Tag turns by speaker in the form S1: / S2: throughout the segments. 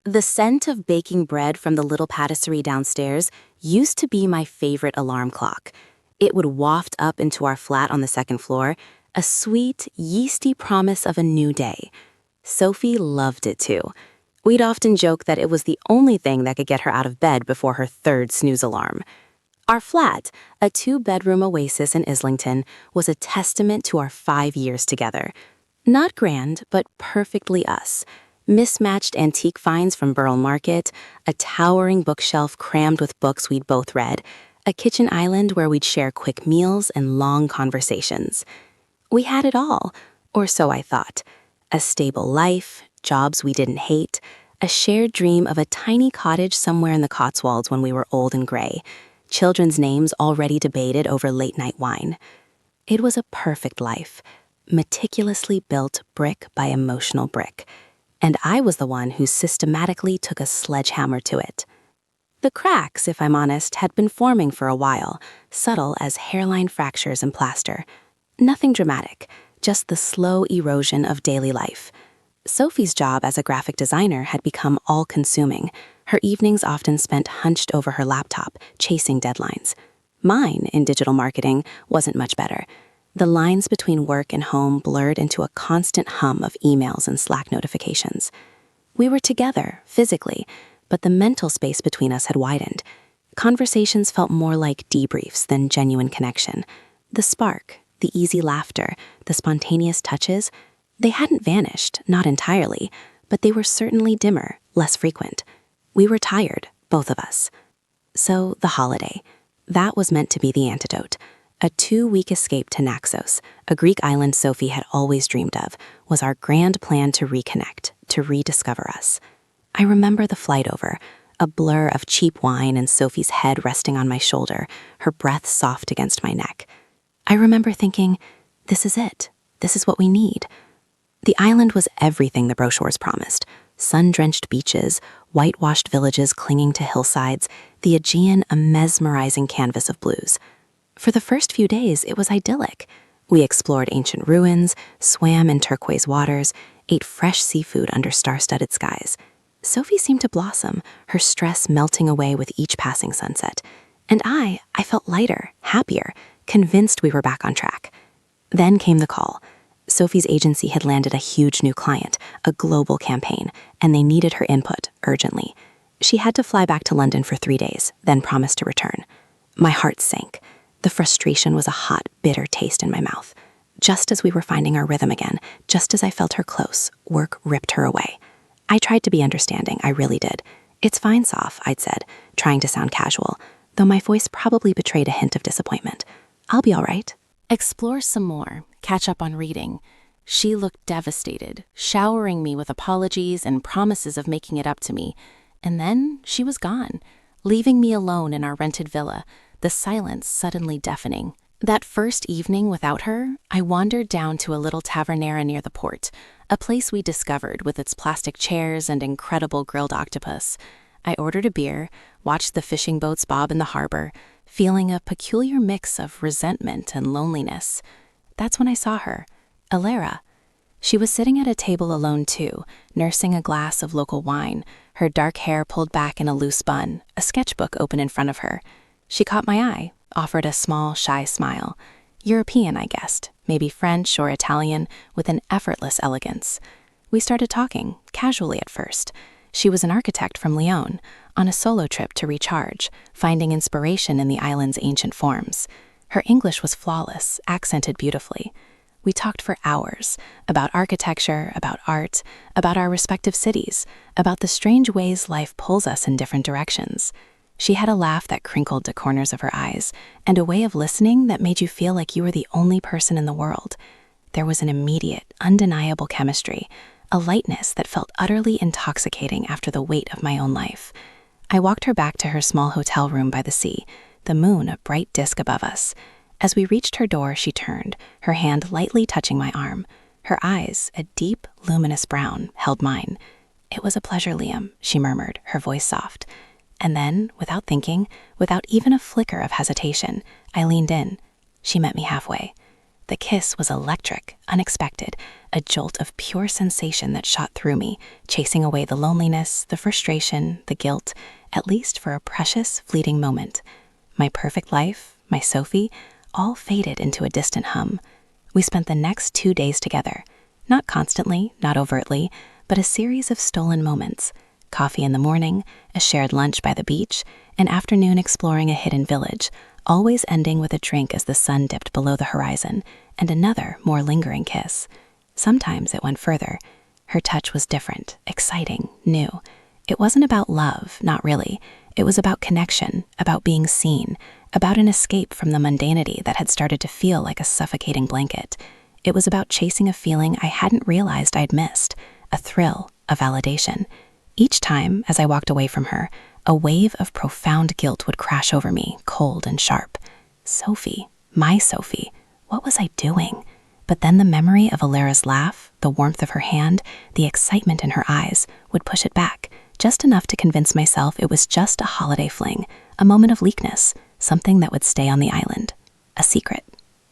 S1: The scent of baking bread from the little patisserie downstairs used to be my favorite alarm clock. It would waft up into our flat on the second floor, a sweet, yeasty promise of a new day. Sophie loved it too. We'd often joke that it was the only thing that could get her out of bed before her third snooze alarm. Our flat, a two-bedroom oasis in Islington, was a testament to our 5 years together. Not grand, but perfectly us. Mismatched antique finds from Borough Market, a towering bookshelf crammed with books we'd both read, a kitchen island where we'd share quick meals and long conversations. We had it all, or so I thought. A stable life, jobs we didn't hate, a shared dream of a tiny cottage somewhere in the Cotswolds when we were old and gray, children's names already debated over late-night wine. It was a perfect life, meticulously built brick by emotional brick. And I was the one who systematically took a sledgehammer to it. The cracks, if I'm honest, had been forming for a while, subtle as hairline fractures and plaster. Nothing dramatic, just the slow erosion of daily life. Sophie's job as a graphic designer had become all-consuming. Her evenings often spent hunched over her laptop, chasing deadlines. Mine, in digital marketing, wasn't much better. The lines between work and home blurred into a constant hum of emails and Slack notifications. We were together, physically, but the mental space between us had widened. Conversations felt more like debriefs than genuine connection. The spark, the easy laughter, the spontaneous touches, they hadn't vanished, not entirely, but they were certainly dimmer, less frequent. We were tired, both of us. So, the holiday. That was meant to be the antidote. A 2-week escape to Naxos, a Greek island Sophie had always dreamed of, was our grand plan to reconnect, to rediscover us. I remember the flight over, a blur of cheap wine and Sophie's head resting on my shoulder, her breath soft against my neck. I remember thinking, this is it. This is what we need. The island was everything the brochures promised. Sun-drenched beaches, whitewashed villages clinging to hillsides, the Aegean a mesmerizing canvas of blues. For the first few days, it was idyllic. We explored ancient ruins, swam in turquoise waters, ate fresh seafood under star-studded skies. Sophie seemed to blossom, her stress melting away with each passing sunset. And I felt lighter, happier, convinced we were back on track. Then came the call. Sophie's agency had landed a huge new client, a global campaign, and they needed her input urgently. She had to fly back to London for 3 days, then promised to return. My heart sank. The frustration was a hot, bitter taste in my mouth. Just as we were finding our rhythm again, just as I felt her close, work ripped her away. I tried to be understanding, I really did. "It's fine, Soph," I'd said, trying to sound casual, though my voice probably betrayed a hint of disappointment. "I'll be all right."
S2: Explore some more, catch up on reading. She looked devastated, showering me with apologies and promises of making it up to me. And then she was gone, leaving me alone in our rented villa, the silence suddenly deafening. That first evening without her, I wandered down to a little tavernera near the port, a place we discovered with its plastic chairs and incredible grilled octopus. I ordered a beer, watched the fishing boats bob in the harbor, feeling a peculiar mix of resentment and loneliness. That's when I saw her, Alara. She was sitting at a table alone too, nursing a glass of local wine, her dark hair pulled back in a loose bun, a sketchbook open in front of her. She caught my eye, offered a small, shy smile. European, I guessed, maybe French or Italian, with an effortless elegance. We started talking, casually at first. She was an architect from Lyon, on a solo trip to recharge, finding inspiration in the island's ancient forms. Her English was flawless, accented beautifully. We talked for hours, about architecture, about art, about our respective cities, about the strange ways life pulls us in different directions. She had a laugh that crinkled the corners of her eyes, and a way of listening that made you feel like you were the only person in the world. There was an immediate, undeniable chemistry, a lightness that felt utterly intoxicating after the weight of my own life. I walked her back to her small hotel room by the sea, the moon a bright disk above us. As we reached her door, she turned, her hand lightly touching my arm. Her eyes, a deep, luminous brown, held mine. "It was a pleasure, Liam," she murmured, her voice soft. And then, without thinking, without even a flicker of hesitation, I leaned in. She met me halfway. The kiss was electric, unexpected, a jolt of pure sensation that shot through me, chasing away the loneliness, the frustration, the guilt, at least for a precious, fleeting moment. My perfect life, my Sophie, all faded into a distant hum. We spent the next 2 days together. Not constantly, not overtly, but a series of stolen moments. Coffee in the morning, a shared lunch by the beach, an afternoon exploring a hidden village, always ending with a drink as the sun dipped below the horizon, and another, more lingering kiss. Sometimes it went further. Her touch was different, exciting, new. It wasn't about love, not really. It was about connection, about being seen, about an escape from the mundanity that had started to feel like a suffocating blanket. It was about chasing a feeling I hadn't realized I'd missed, a thrill, a validation. Each time, as I walked away from her, a wave of profound guilt would crash over me, cold and sharp. Sophie, my Sophie, what was I doing? But then the memory of Alara's laugh, the warmth of her hand, the excitement in her eyes, would push it back, just enough to convince myself it was just a holiday fling, a moment of leakness, something that would stay on the island. A secret.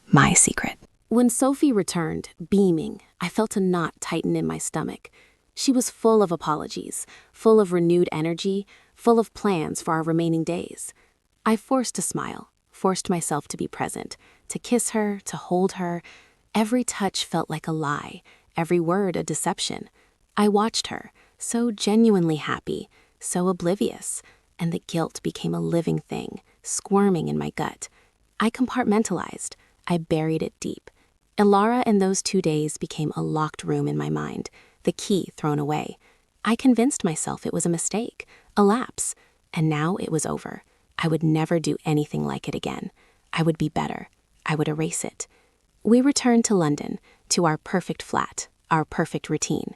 S2: My secret.
S1: When Sophie returned, beaming, I felt a knot tighten in my stomach. She was full of apologies, full of renewed energy, full of plans for our remaining days. I forced a smile, forced myself to be present, to kiss her, to hold her. Every touch felt like a lie, every word a deception. I watched her, so genuinely happy, so oblivious, and the guilt became a living thing, squirming in my gut. I compartmentalized. I buried it deep. Alara and those 2 days became a locked room in my mind, the key thrown away. I convinced myself it was a mistake, a lapse, and now it was over. I would never do anything like it again. I would be better. I would erase it. We returned to London, to our perfect flat, our perfect routine.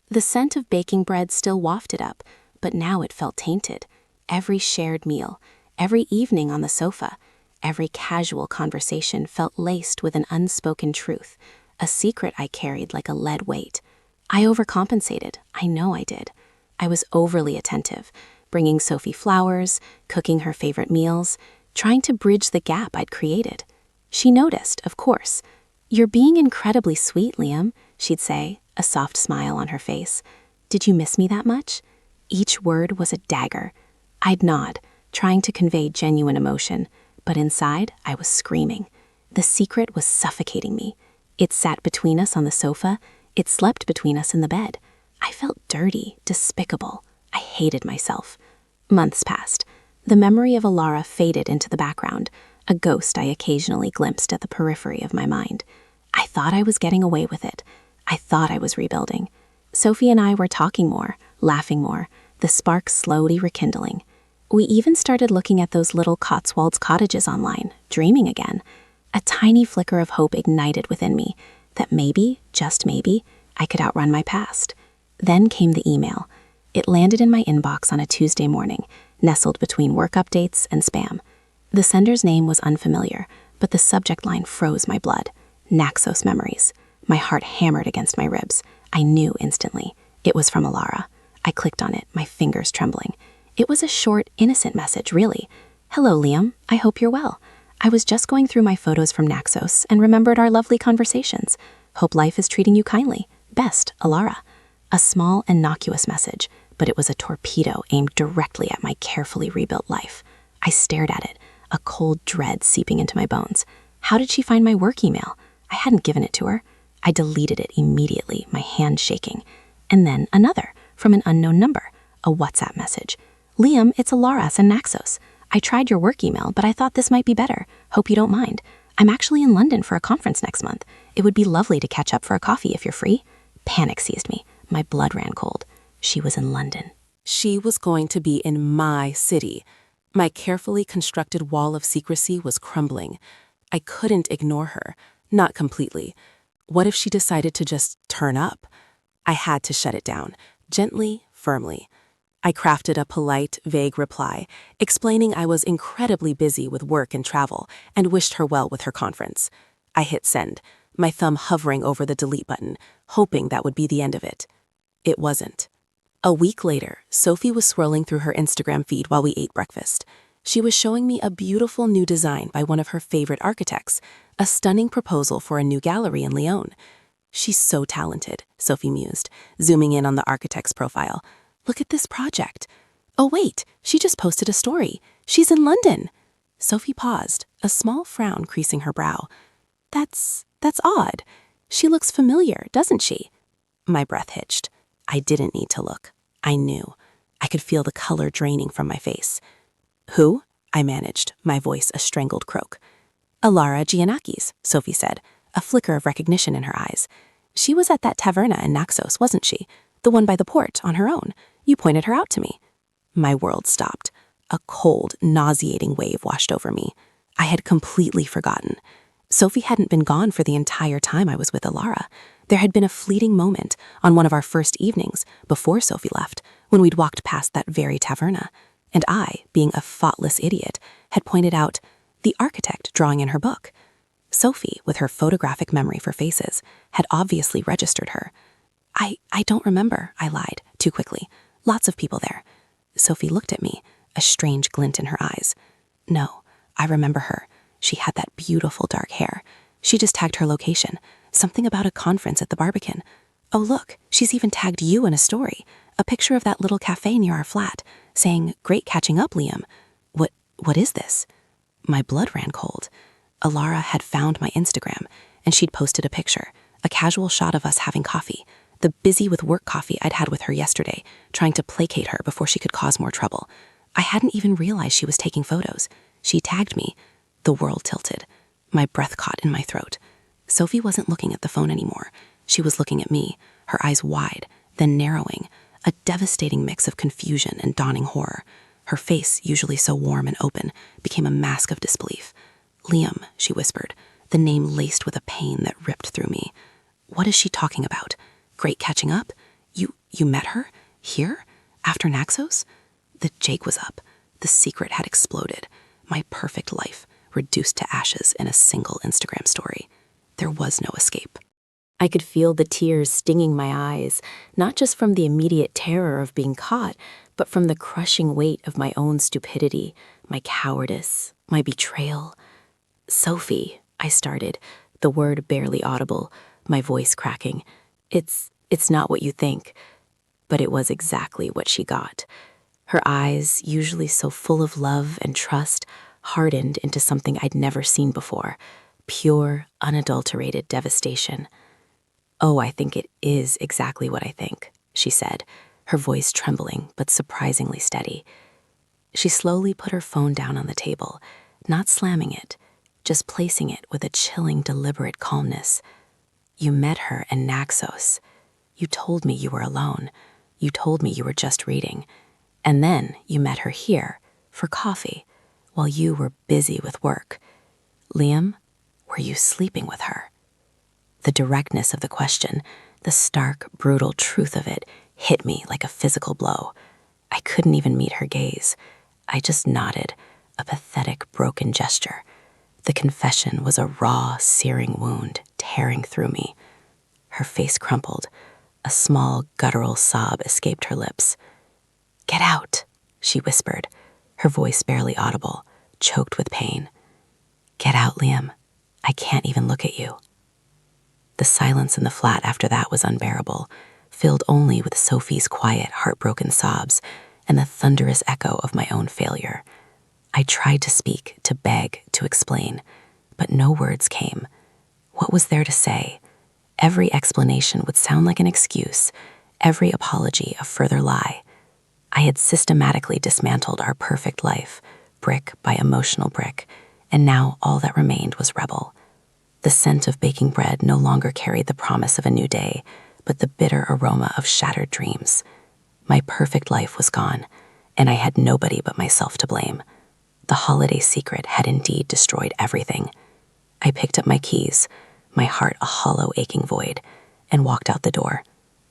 S1: The scent of baking bread still wafted up, but now it felt tainted. Every shared meal, every evening on the sofa, every casual conversation felt laced with an unspoken truth, a secret I carried like a lead weight. I overcompensated. I know I did. I was overly attentive, bringing Sophie flowers, cooking her favorite meals, trying to bridge the gap I'd created. She noticed, of course. "You're being incredibly sweet, Liam," she'd say, a soft smile on her face. "Did you miss me that much?" Each word was a dagger. I'd nod, trying to convey genuine emotion, but inside I was screaming. The secret was suffocating me. It sat between us on the sofa. It slept between us in the bed. I felt dirty, despicable. I hated myself. Months passed. The memory of Alara faded into the background, a ghost I occasionally glimpsed at the periphery of my mind. I thought I was getting away with it. I thought I was rebuilding. Sophie and I were talking more, laughing more, the sparks slowly rekindling. We even started looking at those little Cotswolds cottages online, dreaming again. A tiny flicker of hope ignited within me, that maybe, just maybe, I could outrun my past. Then came the email. It landed in my inbox on a Tuesday morning, nestled between work updates and spam. The sender's name was unfamiliar, but the subject line froze my blood. Naxos memories. My heart hammered against my ribs. I knew instantly. It was from Alara. I clicked on it, my fingers trembling. It was a short, innocent message, really. "Hello, Liam. I hope you're well. I was just going through my photos from Naxos and remembered our lovely conversations. Hope life is treating you kindly. Best, Alara." A small, innocuous message, but it was a torpedo aimed directly at my carefully rebuilt life. I stared at it, a cold dread seeping into my bones. How did she find my work email? I hadn't given it to her. I deleted it immediately, my hand shaking. And then another, from an unknown number, a WhatsApp message. "Liam, it's Alara and Naxos. I tried your work email, but I thought this might be better. Hope you don't mind. I'm actually in London for a conference next month. It would be lovely to catch up for a coffee if you're free." Panic seized me. My blood ran cold. She was in London.
S3: She was going to be in my city. My carefully constructed wall of secrecy was crumbling. I couldn't ignore her. Not completely. What if she decided to just turn up? I had to shut it down, gently, firmly. I crafted a polite, vague reply, explaining I was incredibly busy with work and travel, and wished her well with her conference. I hit send, my thumb hovering over the delete button, hoping that would be the end of it. It wasn't. A week later, Sophie was scrolling through her Instagram feed while we ate breakfast. She was showing me a beautiful new design by one of her favorite architects, a stunning proposal for a new gallery in Lyon. She's so talented, Sophie mused, zooming in on the architect's profile. Look at this project. Oh wait, she just posted a story. She's in London. Sophie paused, a small frown creasing her brow. That's odd. She looks familiar, doesn't she? My breath hitched. I didn't need to look. I knew. I could feel the color draining from my face. Who? I managed, my voice a strangled croak. Alara Giannakis, Sophie said, a flicker of recognition in her eyes. She was at that taverna in Naxos, wasn't she? The one by the port, on her own. You pointed her out to me. My world stopped. A cold, nauseating wave washed over me. I had completely forgotten. Sophie hadn't been gone for the entire time I was with Alara. There had been a fleeting moment on one of our first evenings, before Sophie left, when we'd walked past that very taverna. And I, being a thoughtless idiot, had pointed out the architect drawing in her book. Sophie, with her photographic memory for faces, had obviously registered her. I don't remember, I lied, too quickly. Lots of people there. Sophie looked at me, a strange glint in her eyes. No, I remember her. She had that beautiful dark hair. She just tagged her location. Something about a conference at the Barbican. Oh look, she's even tagged you in a story. A picture of that little cafe near our flat, saying, "Great catching up, Liam." What is this? My blood ran cold. Alara had found my Instagram, and she'd posted a picture, a casual shot of us having coffee, the busy with work coffee I'd had with her yesterday, trying to placate her before she could cause more trouble. I hadn't even realized she was taking photos. She tagged me. The world tilted. My breath caught in my throat. Sophie wasn't looking at the phone anymore. She was looking at me, her eyes wide, then narrowing, a devastating mix of confusion and dawning horror. Her face, usually so warm and open, became a mask of disbelief. "Liam," she whispered, the name laced with a pain that ripped through me. "What is she talking about? Great catching up? You met her? Here? After Naxos?" The jake was up. The secret had exploded. My perfect life, reduced to ashes in a single Instagram story. There was no escape.
S1: I could feel the tears stinging my eyes, not just from the immediate terror of being caught, but from the crushing weight of my own stupidity, my cowardice, my betrayal. "Sophie," I started, the word barely audible, my voice cracking. It's not what you think." But it was exactly what she got. Her eyes, usually so full of love and trust, hardened into something I'd never seen before. Pure, unadulterated devastation. "Oh, I think it is exactly what I think," she said, her voice trembling but surprisingly steady. She slowly put her phone down on the table, not slamming it, just placing it with a chilling, deliberate calmness. "You met her in Naxos. You told me you were alone. You told me you were just reading. And then you met her here, for coffee, while you were busy with work. Liam, were you sleeping with her?" The directness of the question, the stark, brutal truth of it, hit me like a physical blow. I couldn't even meet her gaze. I just nodded, a pathetic, broken gesture. The confession was a raw, searing wound tearing through me. Her face crumpled. A small, guttural sob escaped her lips. "Get out," she whispered, her voice barely audible, choked with pain. "Get out, Liam. I can't even look at you." The silence in the flat after that was unbearable, filled only with Sophie's quiet, heartbroken sobs and the thunderous echo of my own failure. I tried to speak, to beg, to explain, but no words came. What was there to say? Every explanation would sound like an excuse, every apology a further lie. I had systematically dismantled our perfect life, brick by emotional brick, and now all that remained was rubble. The scent of baking bread no longer carried the promise of a new day, but the bitter aroma of shattered dreams. My perfect life was gone, and I had nobody but myself to blame. The holiday secret had indeed destroyed everything. I picked up my keys, my heart a hollow, aching void, and walked out the door,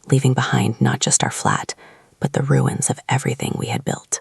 S1: leaving behind not just our flat, but the ruins of everything we had built.